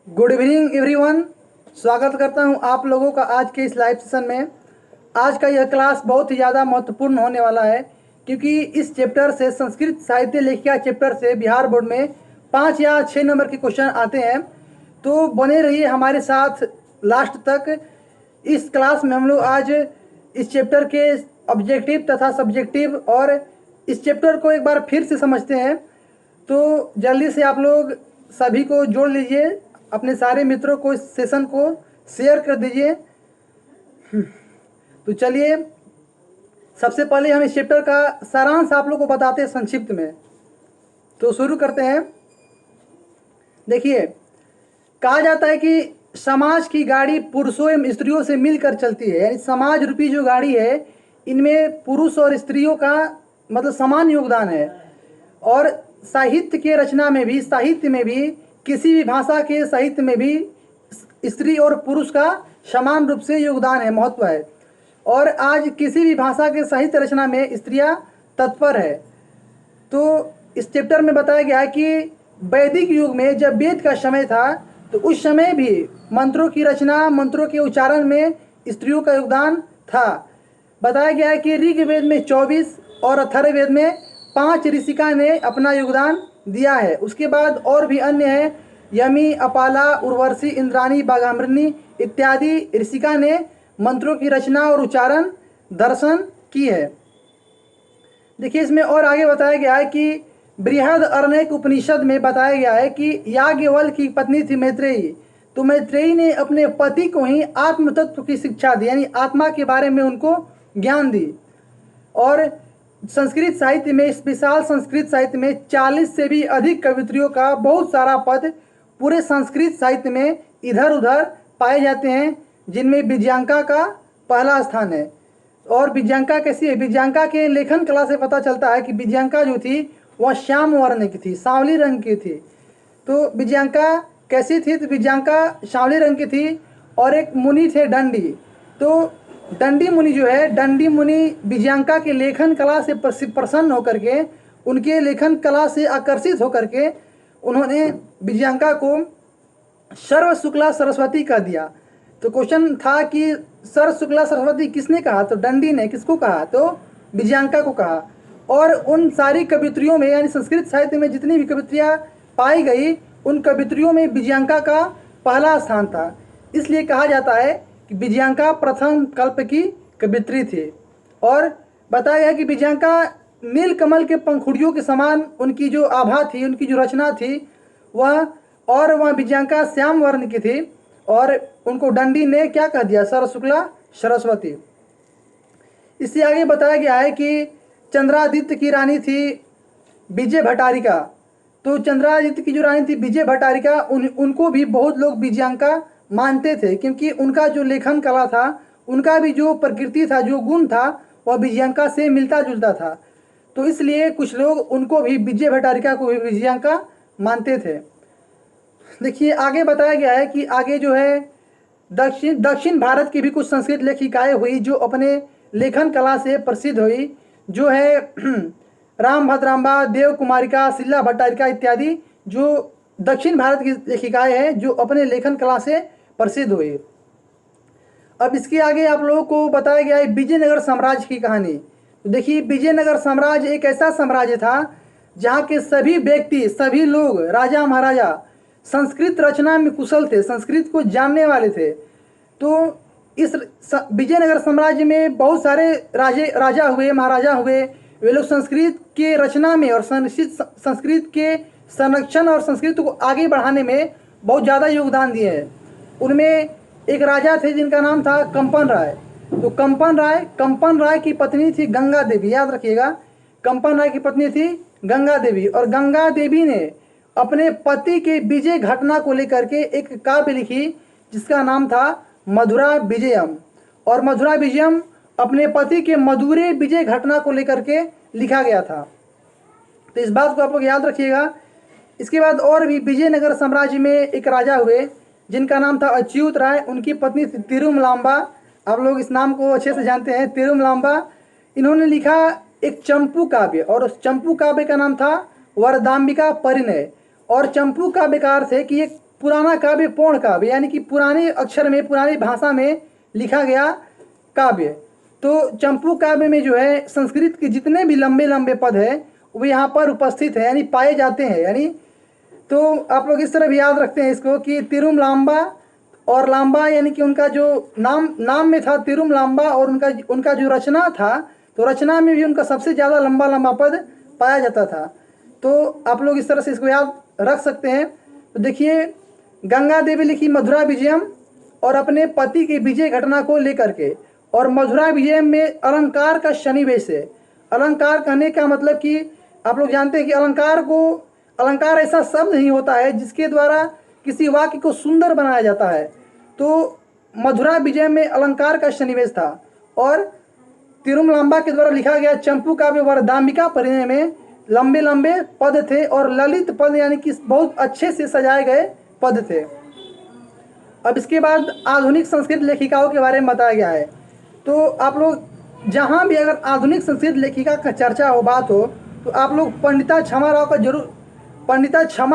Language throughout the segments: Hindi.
Good evening everyone. स्वागत करता हूं आप लोगों का आज के इस लाइव सेशन में। आज का यह क्लास बहुत ही ज़्यादा महत्वपूर्ण होने वाला है क्योंकि इस चैप्टर से संस्कृत साहित्य लेखिका चैप्टर से बिहार बोर्ड में 5 या 6 नंबर के क्वेश्चन आते हैं। तो बने रहिए हमारे साथ लास्ट तक। इस क्लास में हम लोग आज इस चैप्टर के ऑब्जेक्टिव तथा सब्जेक्टिव और इस चैप्टर को एक बार फिर से समझते हैं। तो जल्दी से आप लोग सभी को जोड़ लीजिए, अपने सारे मित्रों को इस सेशन को शेयर कर दीजिए। तो चलिए, सबसे पहले हम इस चैप्टर का सारांश आप लोग को बताते हैं संक्षिप्त में। तो शुरू करते हैं। देखिए, कहा जाता है कि समाज की गाड़ी पुरुषों एवं स्त्रियों से मिलकर चलती है, यानी समाज रूपी जो गाड़ी है इनमें पुरुष और स्त्रियों का मतलब समान योगदान है। और साहित्य के रचना में भी, साहित्य में भी, किसी भी भाषा के साहित्य में भी स्त्री और पुरुष का समान रूप से योगदान है, महत्व है। और आज किसी भी भाषा के साहित्य रचना में स्त्रियां तत्पर है। तो इस चैप्टर में बताया गया है कि वैदिक युग में जब वेद का समय था तो उस समय भी मंत्रों की रचना, मंत्रों के उच्चारण में स्त्रियों का योगदान था। बताया गया है कि ऋग्वेद में 24 और अथर्ववेद में 5 ऋषिका ने अपना योगदान दिया है। उसके बाद और भी अन्य है, यमी, अपाला, उर्वशी, इंद्राणी, बाघामृणी इत्यादि ऋषिका ने मंत्रों की रचना और उच्चारण दर्शन की है। देखिए, इसमें और आगे बताया गया है कि बृहद अरण्यक उपनिषद में बताया गया है कि याज्ञवल्क्य की पत्नी थी मैत्रेयी। तो मैत्रेयी ने अपने पति को ही आत्म तत्व की शिक्षा दी, यानी आत्मा के बारे में उनको ज्ञान दी। और संस्कृत साहित्य में, इस विशाल संस्कृत साहित्य में 40 से भी अधिक कवित्रियों का बहुत सारा पद पूरे संस्कृत साहित्य में इधर उधर पाए जाते हैं, जिनमें विजयांका का पहला स्थान है। और विजयांका कैसी है? विजयांका के लेखन कला से पता चलता है कि विजयांका जो थी वह श्याम वर्ण की थी, सांवली रंग की थी। तो विजयांका कैसी थी? तो विजयांका सांवली रंग की थी। और एक मुनि थे दंडी। तो दंडी मुनि जो है, दंडी मुनि विजयांका के लेखन कला से प्रसन्न होकर के, उनके लेखन कला से आकर्षित होकर के उन्होंने विजयांका को सर्व शुक्ला सरस्वती कह दिया। तो क्वेश्चन था कि सर्व शुक्ला सरस्वती किसने कहा? तो दंडी ने। किसको कहा? तो विजयांका को कहा। और उन सारी कवित्रियों में, यानी संस्कृत साहित्य में जितनी भी कवित्रियाँ पाई गई, उन कवित्रियों में विजयांका का पहला स्थान था। इसलिए कहा जाता है कि विजयांका प्रथम कल्प की कवित्री थी। और बताया गया कि विजयांका नील कमल के पंखुड़ियों के समान उनकी जो आभा थी, उनकी जो रचना थी वह, और वह विजयांका श्याम वर्ण की थी। और उनको दंडी ने क्या कह दिया? सर्व शुक्ला सरस्वती। इससे आगे बताया गया है कि चंद्रादित्य की रानी थी विजय भट्टारिका। तो चंद्रादित्य की जो रानी थी विजय भट्टारिका, उनको भी बहुत लोग विजयांका मानते थे, क्योंकि उनका जो लेखन कला था, उनका भी जो प्रकृति था, जो गुण था, वह विजयांका से मिलता जुलता था। तो इसलिए कुछ लोग उनको भी, विजय भट्टारिका को भी विजयांका मानते थे। देखिए, आगे बताया गया है कि आगे जो है दक्षिण भारत की भी कुछ संस्कृत लेखिकाएं हुई जो अपने लेखन कला से प्रसिद्ध हुई, जो है राम भद्रांबा, देव कुमारिका, शिला भट्टारिका इत्यादि, जो दक्षिण भारत की लेखिकाएं हैं जो अपने लेखन कला से प्रसिद्ध हुई। अब इसके आगे आप लोगों को बताया गया है विजयनगर साम्राज्य की कहानी। तो देखिए, विजयनगर साम्राज्य एक ऐसा साम्राज्य था जहाँ के सभी व्यक्ति, सभी लोग, राजा महाराजा संस्कृत रचना में कुशल थे, संस्कृत को जानने वाले थे। तो इस विजयनगर साम्राज्य में बहुत सारे राजा हुए, महाराजा हुए। वे लोग संस्कृत के रचना में और संस्कृत के संरक्षण और संस्कृत को आगे बढ़ाने में बहुत ज़्यादा योगदान दिए हैं। उनमें एक राजा थे जिनका नाम था कंपन राय। तो कंपन राय की पत्नी थी गंगा देवी, याद रखिएगा। कंपन राय की पत्नी थी गंगा देवी। और गंगा देवी ने अपने पति के विजय घटना को लेकर के एक काव्य लिखी जिसका नाम था मधुरा विजयम। और मधुरा विजयम अपने पति के मधुरे विजय घटना को लेकर के लिखा गया था। तो इस बात को आप लोग याद रखिएगा। इसके बाद और भी विजयनगर साम्राज्य में एक राजा हुए जिनका नाम था अच्युत राय। उनकी पत्नी थी तिरुमलांबा। आप लोग इस नाम को अच्छे से जानते हैं, तिरुमलांबा। इन्होंने लिखा एक चंपू काव्य, और उस चंपू काव्य का नाम था वरदाम्बिका परिणय। और चंपू काव्य का अर्थ है कि एक पुराना काव्य पूर्ण काव्य, यानी कि पुराने अक्षर में, पुरानी भाषा में लिखा गया काव्य। तो चंपू काव्य में जो है संस्कृत के जितने भी लंबे लंबे पद है वो यहाँ पर उपस्थित है, यानी पाए जाते हैं। यानी तो आप लोग इस तरह भी याद रखते हैं इसको कि तिरुम लांबा और लांबा, यानी कि उनका जो नाम में था तिरुम लांबा, और उनका जो रचना था, तो रचना में भी उनका सबसे ज़्यादा लंबा लंबा पद पाया जाता था। तो आप लोग इस तरह से इसको याद रख सकते हैं। तो देखिए, गंगा देवी लिखी मधुरा विजयम, और अपने पति की विजय घटना को लेकर के, और मधुरा विजय में अलंकार का सन्निवेश है। अलंकार कहने का मतलब कि आप लोग जानते हैं कि अलंकार ऐसा शब्द नहीं होता है जिसके द्वारा किसी वाक्य को सुंदर बनाया जाता है। तो मधुरा विजय में अलंकार का सन्निवेश था, और तिरुमलांबा के द्वारा लिखा गया चंपू काव्य वरदाम्बिका परिणय में लंबे लंबे पद थे और ललित पद, यानी कि बहुत अच्छे से सजाए गए पद थे। अब इसके बाद आधुनिक संस्कृत लेखिकाओं के बारे में बताया गया है। तो आप लोग जहाँ भी अगर आधुनिक संस्कृत लेखिका का चर्चा हो, बात हो, तो आप लोग पंडिता क्षमा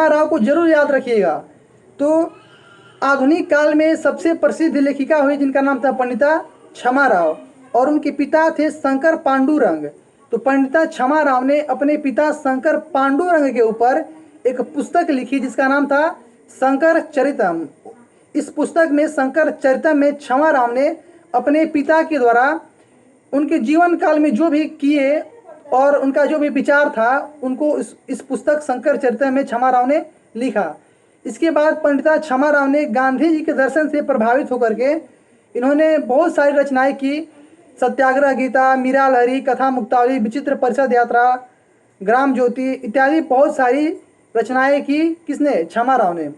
राव को जरूर याद रखिएगा। तो आधुनिक काल में सबसे प्रसिद्ध लेखिका हुई जिनका नाम था पंडिता क्षमा राव, और उनके पिता थे शंकर पांडुरंग। तो पंडिता क्षमा राव ने अपने पिता शंकर पांडुरंग के ऊपर एक पुस्तक लिखी जिसका नाम था शंकर चरितम। इस पुस्तक में शंकर चरितम में क्षमा राव ने अपने पिता के द्वारा उनके जीवन काल में जो भी किए और उनका जो भी विचार था उनको इस पुस्तक शंकर चरितम में क्षमा राव ने लिखा। इसके बाद पंडिता क्षमा राव ने गांधी जी के दर्शन से प्रभावित होकर के इन्होंने बहुत सारी रचनाएं की। सत्याग्रह गीता, मीरा लहरी, कथा मुक्तावली, विचित्र परिषद यात्रा, ग्राम ज्योति इत्यादि बहुत सारी रचनाएं की। किसने? क्षमा राव ने।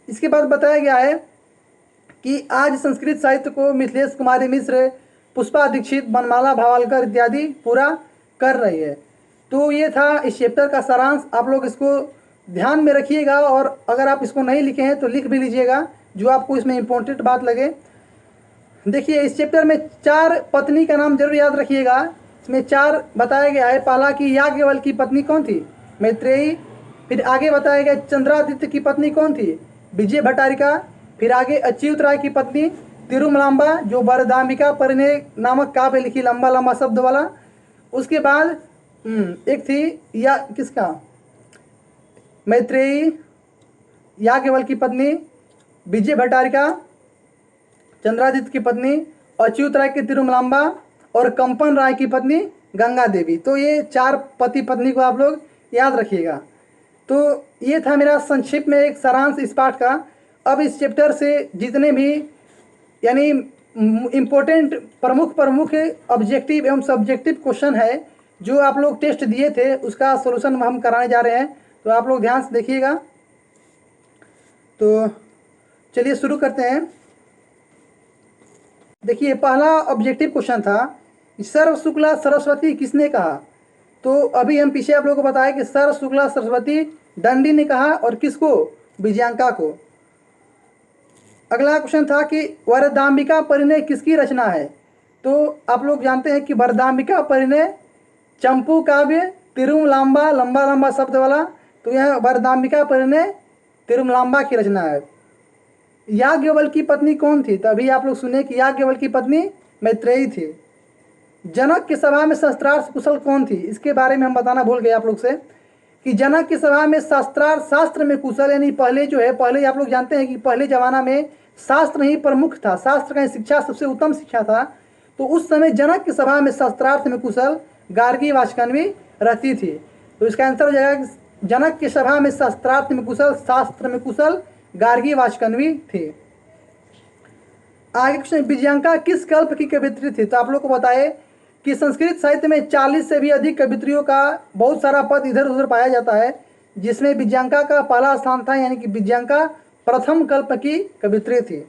इसके बाद बताया गया है कि आज संस्कृत साहित्य को मिथिलेश कुमारी मिश्र, पुष्पा दीक्षित, बनमाला भावालकर इत्यादि पूरा कर रही है। तो ये था इस चैप्टर का सारांश। आप लोग इसको ध्यान में रखिएगा, और अगर आप इसको नहीं लिखे हैं तो लिख भी लीजिएगा जो आपको इसमें इम्पोर्टेंट बात लगे। देखिए, इस चैप्टर में 4 पत्नी का नाम जरूर याद रखिएगा। इसमें 4 बताया गया है। पहला कि याज्ञवल्क्य की पत्नी कौन थी? मैत्रेयी। फिर आगे बताया गया चंद्रादित्य की पत्नी कौन थी? विजय भट्टारिका। फिर आगे अच्युत राय की पत्नी तिरुमलांबा, जो वरदाम्बिका परिणय नामक काव्य लिखी, लंबा लंबा शब्द वाला। उसके बाद एक थी या किसका? मैत्रेयी, याज्ञवल्क्य की पत्नी, विजय भट्टारिका, चंद्रादित्य की पत्नी, अच्युत राय की तिरुमलांबा, और कंपन राय की पत्नी गंगा देवी। तो ये 4 पति पत्नी को आप लोग याद रखिएगा। तो ये था मेरा संक्षिप्त में एक सारांश इस पाठ का। अब इस चैप्टर से जितने भी यानी इम्पोर्टेंट प्रमुख ऑब्जेक्टिव एवं सब्जेक्टिव क्वेश्चन है जो आप लोग टेस्ट दिए थे उसका सॉल्यूशन हम कराने जा रहे हैं। तो आप लोग ध्यान से देखिएगा। तो चलिए शुरू करते हैं। देखिए, पहला ऑब्जेक्टिव क्वेश्चन था, सर्व शुक्ला सरस्वती किसने कहा? तो अभी हम पीछे आप लोगों को बताया कि सर्व शुक्ला सरस्वती दंडी ने कहा, और किसको? विजयांका को। अगला क्वेश्चन था कि वरदाम्बिका परिणय किसकी रचना है? तो आप लोग जानते हैं कि वरदाम्बिका परिणय चंपू काव्य तिरुमलांबा, लंबा लंबा शब्द वाला। तो यह वरदाम्बिका परिणय तिरुमलांबा की रचना है। याज्ञवल्क्य की पत्नी कौन थी? तो अभी आप लोग सुने कि याज्ञवल्क्य की पत्नी मैत्रेयी थी। जनक की सभा में शास्त्रार्थ कुशल कौन थी? इसके बारे में हम बताना भूल गए आप लोग से कि जनक की सभा में शास्त्र में कुशल, यानी पहले जो है, पहले आप लोग जानते हैं कि पहले ज़माना में शास्त्र ही प्रमुख था, शास्त्र का शिक्षा सबसे उत्तम शिक्षा था। तो उस समय जनक की सभा में शास्त्रार्थ में कुशल गार्गी वाचकन्वी रहती थी। तो इसका आंसर हो जाएगा कि जनक की सभा में शास्त्रार्थ में कुशल, शास्त्र में कुशल गार्गी वाचकन्वी थी। आगे क्वेश्चन, विजयांका किस कल्प की कवित्री थी? तो आप लोग को बताए कि संस्कृत साहित्य में 40 से भी अधिक कवित्रियों का बहुत सारा पद इधर उधर पाया जाता है, जिसमें विजयांका का पहला स्थान था, यानी कि विजयांका प्रथम कल्प की कवित्री थी।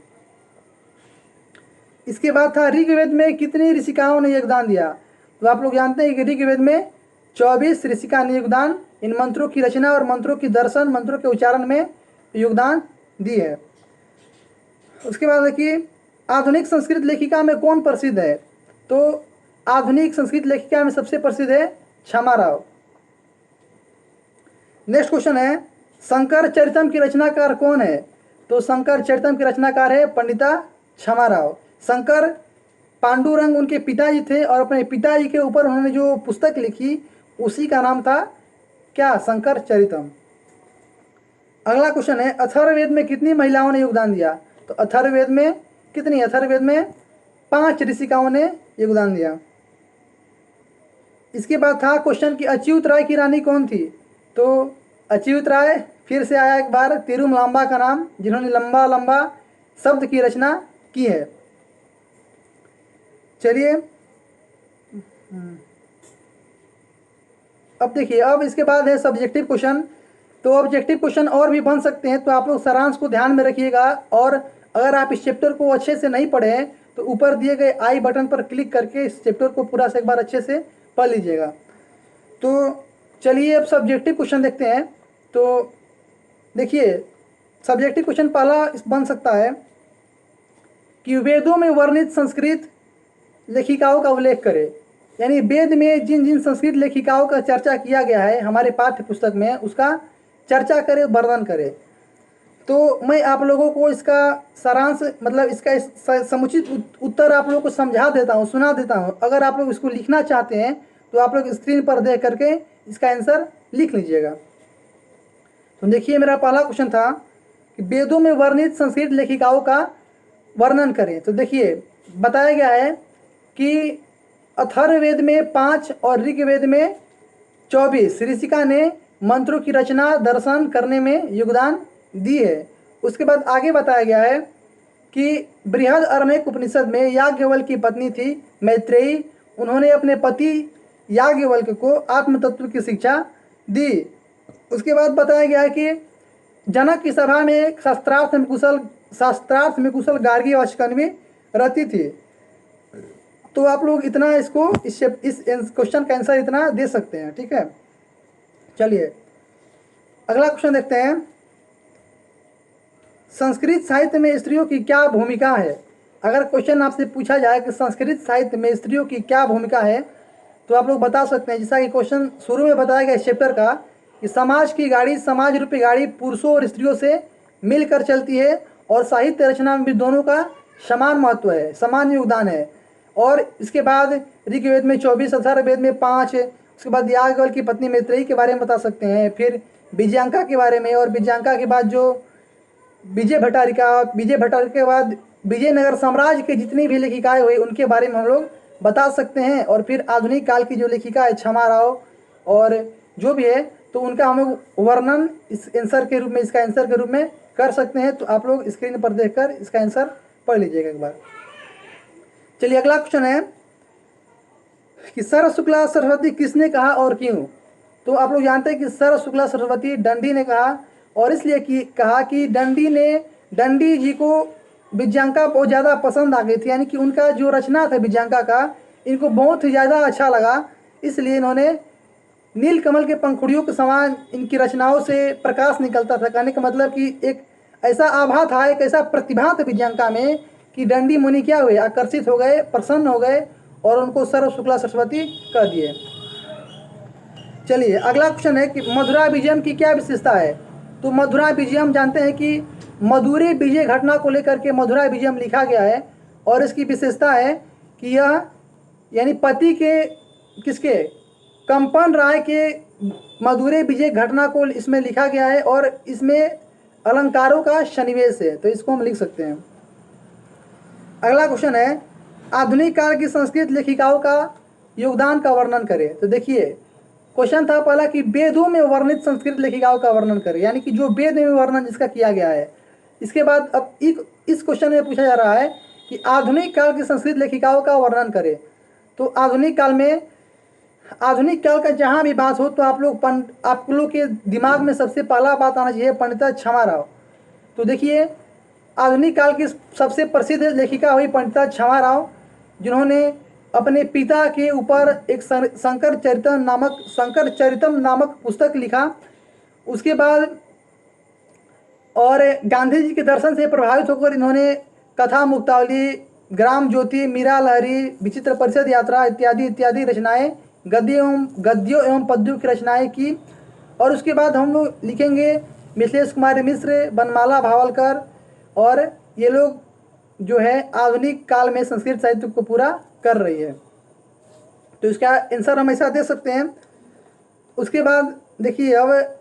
इसके बाद था ऋग्वेद में कितनी ऋषिकाओं ने योगदान दिया? तो आप लोग जानते हैं कि ऋग्वेद में 24 ऋषिका ने योगदान इन मंत्रों की रचना और मंत्रों की दर्शन, मंत्रों के उच्चारण में योगदान दी है। उसके बाद देखिए, आधुनिक संस्कृत लेखिका में कौन प्रसिद्ध है? तो आधुनिक संस्कृत लेखिका में सबसे प्रसिद्ध है क्षमा राव। नेक्स्ट क्वेश्चन है, शंकर चरितम की रचनाकार कौन है? तो शंकर चरितम के रचनाकार है पंडिता क्षमाराव। शंकर पांडुरंग उनके पिताजी थे और अपने पिताजी के ऊपर उन्होंने जो पुस्तक लिखी उसी का नाम था क्या, शंकर चरितम। अगला क्वेश्चन है अथर्ववेद में कितनी महिलाओं ने योगदान दिया। तो अथर्ववेद में कितनी, अथर्ववेद में 5 ऋषिकाओं ने योगदान दिया। इसके बाद था क्वेश्चन कि अच्युत राय की रानी कौन थी। तो अच्युत राय फिर से आया एक बार, तिरुमलांबा का नाम, जिन्होंने लंबा लंबा शब्द की रचना की है। चलिए अब देखिए, अब इसके बाद है सब्जेक्टिव क्वेश्चन। तो ऑब्जेक्टिव क्वेश्चन और भी बन सकते हैं, तो आप लोग सारांश को ध्यान में रखिएगा। और अगर आप इस चैप्टर को अच्छे से नहीं पढ़े हैं तो ऊपर दिए गए आई बटन पर क्लिक करके इस चैप्टर को पूरा से एक बार अच्छे से पढ़ लीजिएगा। तो चलिए अब सब्जेक्टिव क्वेश्चन देखते हैं। तो देखिए सब्जेक्टिव क्वेश्चन पहला बन सकता है कि वेदों में वर्णित संस्कृत लेखिकाओं का उल्लेख करें। यानी वेद में जिन जिन संस्कृत लेखिकाओं का चर्चा किया गया है हमारे पाठ्य पुस्तक में, उसका चर्चा करें, वर्णन करें। तो मैं आप लोगों को इसका सारांश मतलब इसका समुचित उत्तर आप लोगों को समझा देता हूँ, सुना देता हूँ। अगर आप लोग इसको लिखना चाहते हैं तो आप लोग स्क्रीन पर देख करके इसका आंसर लिख लीजिएगा। तो देखिए मेरा पहला क्वेश्चन था कि वेदों में वर्णित संस्कृत लेखिकाओं का वर्णन करें। तो देखिए बताया गया है कि अथर्ववेद में 5 और ऋग्वेद में 24 ऋषिका ने मंत्रों की रचना दर्शन करने में योगदान दी है। उसके बाद आगे बताया गया है कि बृहद अरण्यक उपनिषद में याज्ञवल्क्य की पत्नी थी मैत्रेयी। उन्होंने अपने पति याज्ञवल्क्य को आत्म तत्व की शिक्षा दी। उसके बाद बताया गया है कि जनक की सभा में शास्त्रार्थ में कुशल गार्गी और शिकंवी रहती थी। तो आप लोग इतना इसको इस क्वेश्चन का आंसर इतना दे सकते हैं, ठीक है। चलिए अगला क्वेश्चन देखते हैं। संस्कृत साहित्य में स्त्रियों की क्या भूमिका है। अगर क्वेश्चन आपसे पूछा जाए कि संस्कृत साहित्य में स्त्रियों की क्या भूमिका है तो आप लोग बता सकते हैं, जैसा कि क्वेश्चन शुरू में बताया गया इस चैप्टर का कि समाज की गाड़ी, समाज रूपी गाड़ी पुरुषों और स्त्रियों से मिलकर चलती है और साहित्य रचना में भी दोनों का समान महत्व है, समान योगदान है। और इसके बाद ऋग्वेद में 24, अथर्ववेद में 5, उसके बाद याज्ञवल्क्य की पत्नी मैत्रेयी के बारे में बता सकते हैं, फिर विजयांका के बारे में, और विजयांका के बाद जो विजय भट्टारिका के बाद विजयनगर साम्राज्य के जितनी भी लेखिकाएँ हुई उनके बारे में हम लोग बता सकते हैं। और फिर आधुनिक काल की जो लेखिका है क्षमाराव और जो भी है तो उनका हम लोग वर्णन इस आंसर के रूप में, इसका आंसर के रूप में कर सकते हैं। तो आप लोग स्क्रीन पर देखकर इसका आंसर पढ़ लीजिएगा एक बार। चलिए अगला क्वेश्चन है कि सर शुक्ला सरस्वती किसने कहा और क्यों। तो आप लोग जानते हैं कि सर शुक्ला सरस्वती दंडी ने कहा, और इसलिए कहा कि दंडी जी को विजयांका बहुत ज़्यादा पसंद आ गई थी। यानी कि उनका जो रचना था विजयांका का इनको बहुत ही ज़्यादा अच्छा लगा, इसलिए इन्होंने नील कमल के पंखुड़ियों के समान इनकी रचनाओं से प्रकाश निकलता था। कहने का मतलब कि एक ऐसा आभा था, एक ऐसा प्रतिभा था विजयांका में कि दंडी मुनि क्या हुए, आकर्षित हो गए, प्रसन्न हो गए और उनको सर्व शुक्ला सरस्वती कह दिए। चलिए अगला क्वेश्चन है कि मधुरा विजयम की क्या विशेषता है। तो मधुरा विजयम जानते हैं कि मधुरे विजय घटना को लेकर के मधुरा विजयम लिखा गया है, और इसकी विशेषता है कि यह यानी पति के किसके, कंपन राय के मधुरे विजय घटना को इसमें लिखा गया है, और इसमें अलंकारों का सन्निवेश है, तो इसको हम लिख सकते हैं। अगला क्वेश्चन है आधुनिक काल की संस्कृत लेखिकाओं का योगदान का वर्णन करें। तो देखिए क्वेश्चन था पहला कि वेदों में वर्णित संस्कृत लेखिकाओं का वर्णन करें, यानी कि जो वेद में वर्णन जिसका किया गया है। इसके बाद अब इस क्वेश्चन में पूछा जा रहा है कि आधुनिक काल की संस्कृत लेखिकाओं का वर्णन करें। तो आधुनिक काल का जहाँ भी बात हो तो आप लोग के दिमाग में सबसे पहला बात आना चाहिए पंडिता क्षमाराव। तो देखिए आधुनिक काल की सबसे प्रसिद्ध लेखिका हुई पंडिता क्षमाराव, जिन्होंने अपने पिता के ऊपर एक शंकर चरितम नामक पुस्तक लिखा। उसके बाद और गांधी जी के दर्शन से प्रभावित होकर इन्होंने कथा मुक्तावली, ग्राम ज्योति, मीरा लहरी, विचित्र परिषद यात्रा इत्यादि इत्यादि रचनाएं, गद्यों एवं पद्यों की रचनाएं की। और उसके बाद हम लोग लिखेंगे मिथिलेश कुमारी मिश्र, बनमाला भावलकर, और ये लोग जो है आधुनिक काल में संस्कृत साहित्य को पूरा कर रही है। तो इसका आंसर हम ऐसा दे सकते हैं। उसके बाद देखिए, अब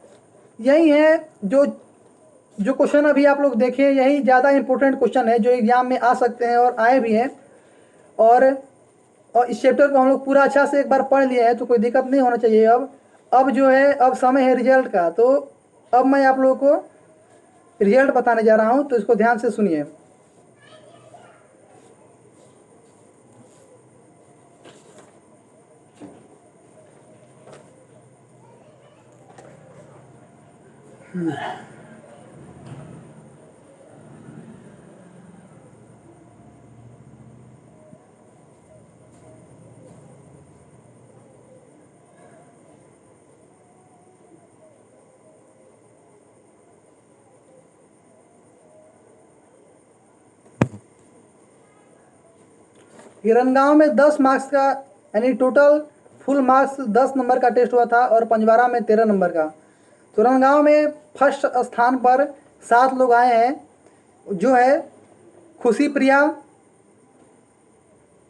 यही है जो जो क्वेश्चन अभी आप लोग देखें, यही ज़्यादा इंपॉर्टेंट क्वेश्चन है जो एग्जाम में आ सकते हैं और आए भी हैं। और इस चैप्टर को हम लोग पूरा अच्छा से एक बार पढ़ लिए हैं तो कोई दिक्कत नहीं होना चाहिए। अब जो है, अब समय है रिजल्ट का। तो अब मैं आप लोगों को रिजल्ट बताने जा रहा हूं, तो इसको ध्यान से सुनिए। हिरनगांव में 10 मार्क्स का, यानी टोटल फुल मार्क्स 10 नंबर का टेस्ट हुआ था और पंजवारा में 13 नंबर का। तो हिरनगांव में फर्स्ट स्थान पर 7 लोग आए हैं, जो है खुशी प्रिया,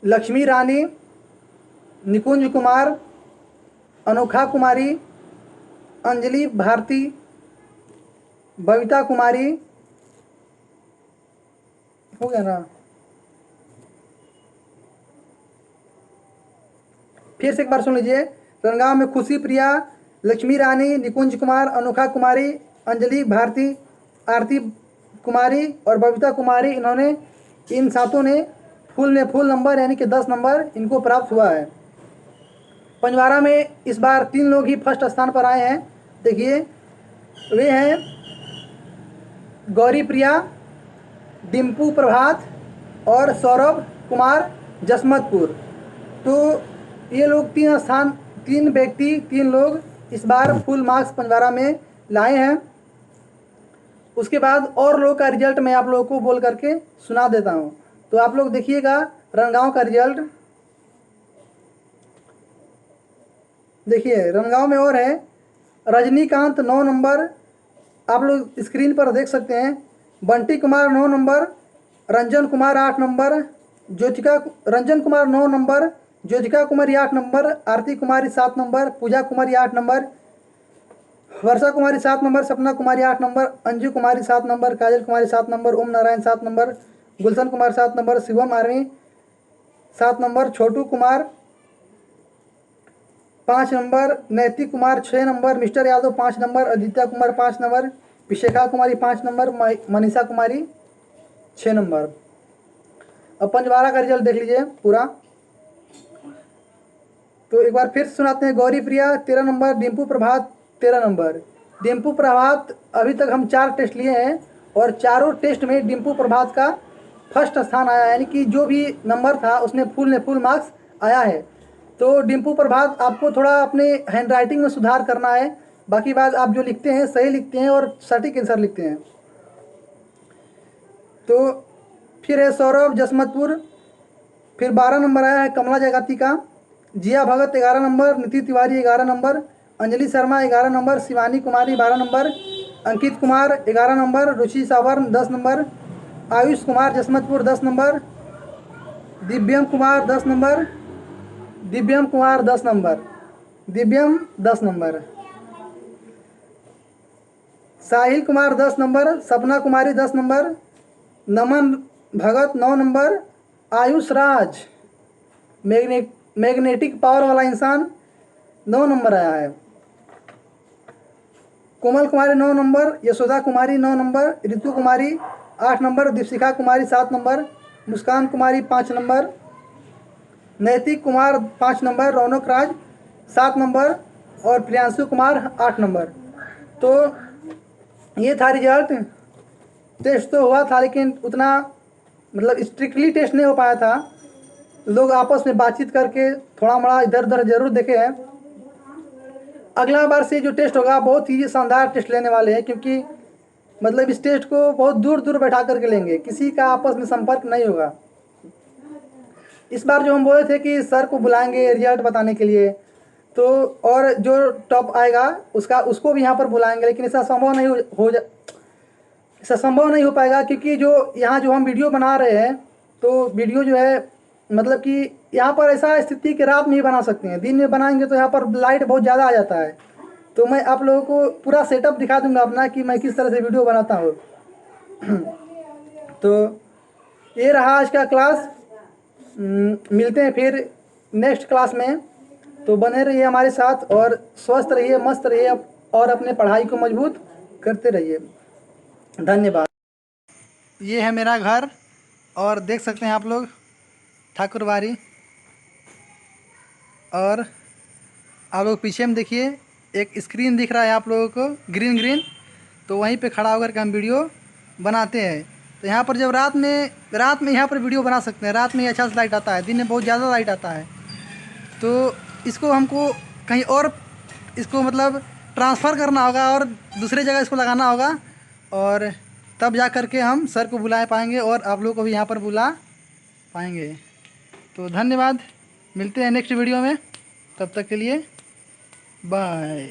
लक्ष्मी रानी, निकुंज कुमार, अनोखा कुमारी, अंजलि भारती, बबीता कुमारी। हो गया ना? फिर से एक बार सुन लीजिए। रनगांव में खुशी प्रिया, लक्ष्मी रानी, निकुंज कुमार, अनोखा कुमारी, अंजलि भारती, आरती कुमारी और बबीता कुमारी, इन्होंने इन 7 ने फुल नंबर यानी कि 10 नंबर इनको प्राप्त हुआ है। पंजवारा में इस बार 3 लोग ही फर्स्ट स्थान पर आए हैं। देखिए, वे हैं गौरी प्रिया, डिम्पू प्रभात और सौरभ कुमार जसमतपुर। तो ये लोग 3 लोग इस बार फुल मार्क्स पंजवारा में लाए हैं। उसके बाद और लोग का रिजल्ट मैं आप लोगों को बोल करके सुना देता हूँ। तो आप लोग देखिएगा रनगांव का रिजल्ट। देखिए, रनगांव में और है रजनीकांत 9 नंबर, आप लोग स्क्रीन पर देख सकते हैं। Bunty Kumar 9 number, Ranjan Kumar 8 number, Ranjan Kumar 9 number, Jyotika Kumari 8 number, Aarti Kumari 7 number, Pooja Kumari 8 number, Varsha Kumari 7 number, Sapna Kumari 8 number, Anju Kumari 7 number, Kajal Kumari 7 number, Om Narayan 7 number, Gulshan Kumar 7 number, Shivam army 7 number, Chhotu Kumar 5 number, Naitik Kumar 6 number, mister Yadav 5 number, Aditya Kumar 5 number, Vishekha कुमारी 5 नंबर, मनीषा कुमारी 6 नंबर। अब पंजवारा का रिजल्ट देख लीजिए पूरा। तो एक बार फिर सुनाते हैं। गौरी प्रिया 13 नंबर, डिम्पू प्रभात 13 नंबर। डिम्पू प्रभात, अभी तक हम 4 टेस्ट लिए हैं और चारों टेस्ट में डिम्पू प्रभात का फर्स्ट स्थान आया, यानी कि जो भी नंबर था उसमें फुल मार्क्स आया है। तो डिम्पू प्रभात, आपको थोड़ा अपने हैंड राइटिंग में सुधार करना है। बाकी बात आप जो लिखते हैं सही लिखते हैं और सटीक आंसर लिखते हैं। तो फिर है सौरभ जसमतपुर, फिर 12 नंबर आया है कमला जगाती का। जिया भगत 11 number, Niti Tiwari 11 number, Anjali Sharma 11 number, Shivani Kumari 12 number, Ankit Kumar 11 number, Ruchi Savarn 10 number, Ayush Kumar Jasmatpur 10 number, Divyam Kumar 10 number, Divyam 10 number, Sahil Kumar 10 number, Sapna Kumari 10 number, Naman Bhagat 9 number, Ayush Raj magnetic power वाला इंसान 9 नंबर आया है, Komal Kumari 9 number, Yashoda Kumari 9 number, Ritu Kumari 8 number, Deepshikha कुमारी 7 नंबर, मुस्कान कुमारी 5 नंबर, नैतिक कुमार 5 नंबर, रौनक राज 7 नंबर और प्रियांशु कुमार 8 नंबर। तो ये था रिजल्ट। टेस्ट तो हुआ था लेकिन उतना मतलब स्ट्रिक्टली टेस्ट नहीं हो पाया था। लोग आपस में बातचीत करके थोड़ा मोड़ा इधर उधर जरूर देखे हैं। अगला बार से जो टेस्ट होगा बहुत ही शानदार टेस्ट लेने वाले हैं, क्योंकि मतलब इस टेस्ट को बहुत दूर दूर बैठा करके लेंगे, किसी का आपस में संपर्क नहीं होगा। इस बार जो हम बोले थे कि सर को बुलाएंगे रिजल्ट बताने के लिए, तो और जो टॉप आएगा उसको भी यहाँ पर बुलाएंगे, लेकिन ऐसा संभव नहीं ऐसा संभव नहीं हो पाएगा, क्योंकि जो यहाँ जो हम वीडियो बना रहे हैं, तो वीडियो जो है मतलब कि यहाँ पर ऐसा स्थिति कि रात में ही बना सकते हैं। दिन में बनाएंगे तो यहाँ पर लाइट बहुत ज़्यादा आ जाता है। तो मैं आप लोगों को पूरा सेटअप दिखा दूंगा अपना कि मैं किस तरह से वीडियो बनाता हूँ। तो ये रहा आज का क्लास। मिलते हैं फिर नेक्स्ट क्लास में। तो बने रहिए हमारे साथ और स्वस्थ रहिए, मस्त रहिए और अपने पढ़ाई को मजबूत करते रहिए। धन्यवाद। ये है मेरा घर और देख सकते हैं आप लोग ठाकुरबाड़ी, और आप लोग पीछे में देखिए एक स्क्रीन दिख रहा है आप लोगों को ग्रीन ग्रीन, तो वहीं पे खड़ा होकर के हम वीडियो बनाते हैं। तो यहाँ पर जब रात में यहाँ पर वीडियो बना सकते हैं। रात में ही अच्छा से लाइट आता है, दिन में बहुत ज़्यादा लाइट आता है। तो इसको हमको कहीं और इसको मतलब ट्रांसफ़र करना होगा और दूसरे जगह इसको लगाना होगा, और तब जा कर के हम सर को बुला पाएंगे और आप लोगों को भी यहाँ पर बुला पाएंगे। तो धन्यवाद, मिलते हैं नेक्स्ट वीडियो में, तब तक के लिए बाय।